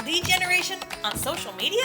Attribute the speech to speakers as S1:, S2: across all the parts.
S1: Lead generation on social media?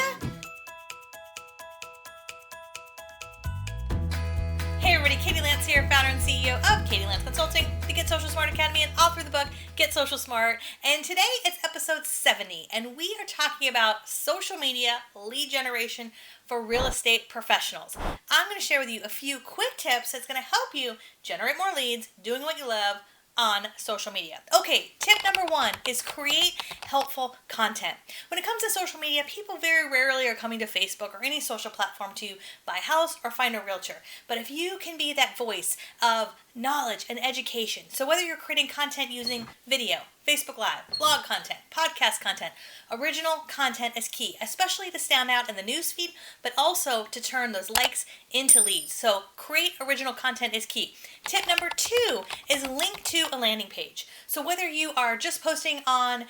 S1: Hey everybody, Katie Lance here, founder and CEO of Katie Lance Consulting, the Get Social Smart Academy, and author of the book, Get Social Smart. And today it's episode 70, and we are talking about social media lead generation for real estate professionals. I'm going to share with you a few quick tips that's going to help you generate more leads, doing what you love on social media. Okay, tip number 1 is create helpful content. When it comes to social media, people very rarely are coming to Facebook or any social platform to buy a house or find a realtor. But if you can be that voice of knowledge and education, so whether you're creating content using video, Facebook Live, blog content, podcast content, original content is key, especially to stand out in the newsfeed, but also to turn those likes into leads. So create original content is key. Tip number 2 is link to a landing page. So whether you are just posting on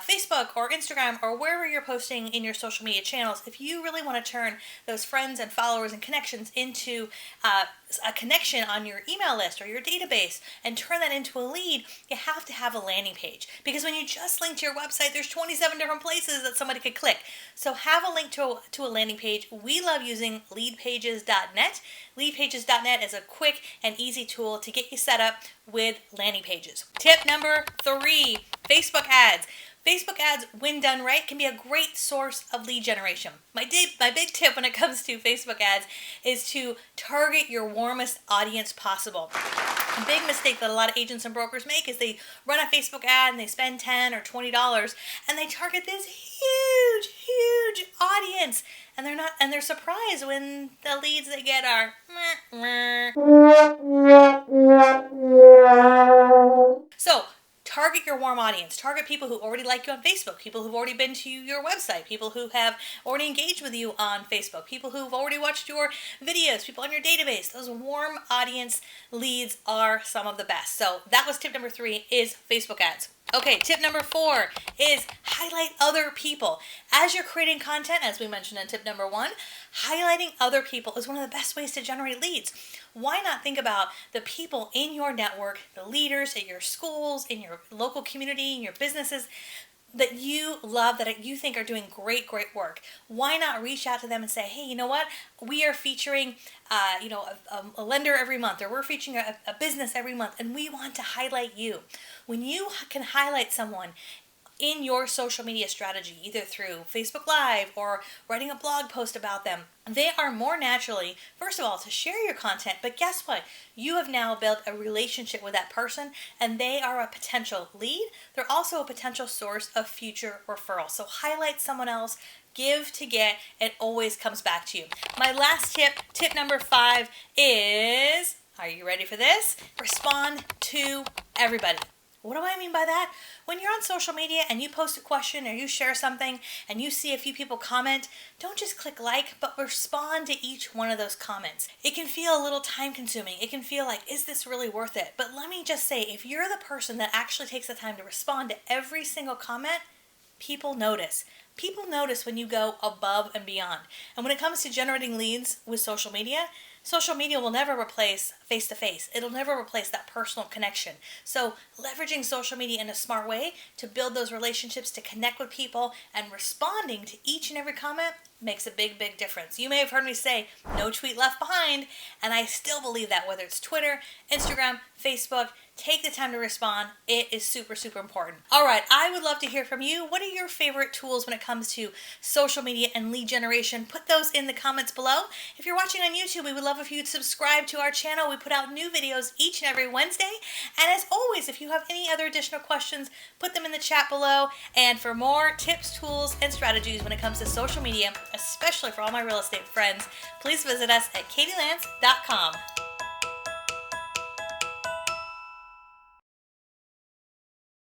S1: Facebook or Instagram or wherever you're posting in your social media channels, if you really want to turn those friends and followers and connections into a connection on your email list or your database and turn that into a lead, you have to have a landing page. Because when you just link to your website, there's 27 different places that somebody could click. So have a link to a landing page. We love using leadpages.net. Leadpages.net is a quick and easy tool to get you set up with landing pages. Tip number 3, Facebook ads. Facebook ads, when done right, can be a great source of lead generation. My big tip when it comes to Facebook ads is to target your warmest audience possible. A big mistake that a lot of agents and brokers make is they run a Facebook ad and they spend $10 or $20 and they target this huge audience, and they're surprised when the leads they get are So target your warm audience. Target people who already like you on Facebook, people who've already been to your website, people who have already engaged with you on Facebook, people who've already watched your videos, people on your database. Those warm audience leads are some of the best. So that was tip number 3 is Facebook ads. Okay, tip number 4 is highlight other people. As you're creating content, as we mentioned in tip number 1, highlighting other people is one of the best ways to generate leads. Why not think about the people in your network, the leaders at your schools, in your local community, in your businesses that you love, that you think are doing great work? Why not reach out to them and say, hey, you know what? We are featuring a lender every month, or we're featuring a business every month, and we want to highlight you. When you can highlight someone in your social media strategy, either through Facebook Live or writing a blog post about them, they are more naturally, first of all, to share your content, but guess what? You have now built a relationship with that person, and they are a potential lead. They're also a potential source of future referrals. So highlight someone else, give to get, it always comes back to you. My last tip number 5 is, are you ready for this? Respond to everybody. What do I mean by that? When you're on social media and you post a question or you share something and you see a few people comment, don't just click like, but respond to each one of those comments. It can feel a little time consuming. It can feel like, is this really worth it? But let me just say, if you're the person that actually takes the time to respond to every single comment, people notice. People notice when you go above and beyond. And when it comes to generating leads with social media will never replace face-to-face. It'll never replace that personal connection. So leveraging social media in a smart way to build those relationships, to connect with people, and responding to each and every comment makes a big difference. You may have heard me say, no tweet left behind, and I still believe that, whether it's Twitter, Instagram, Facebook, take the time to respond. It is super important. All right, I would love to hear from you. What are your favorite tools when it comes to social media and lead generation? Put those in the comments below. If you're watching on YouTube, we would love if you'd subscribe to our channel. We put out new videos each and every Wednesday. And as always, if you have any other additional questions, put them in the chat below. And for more tips, tools, and strategies when it comes to social media, especially for all my real estate friends, please visit us at katielance.com.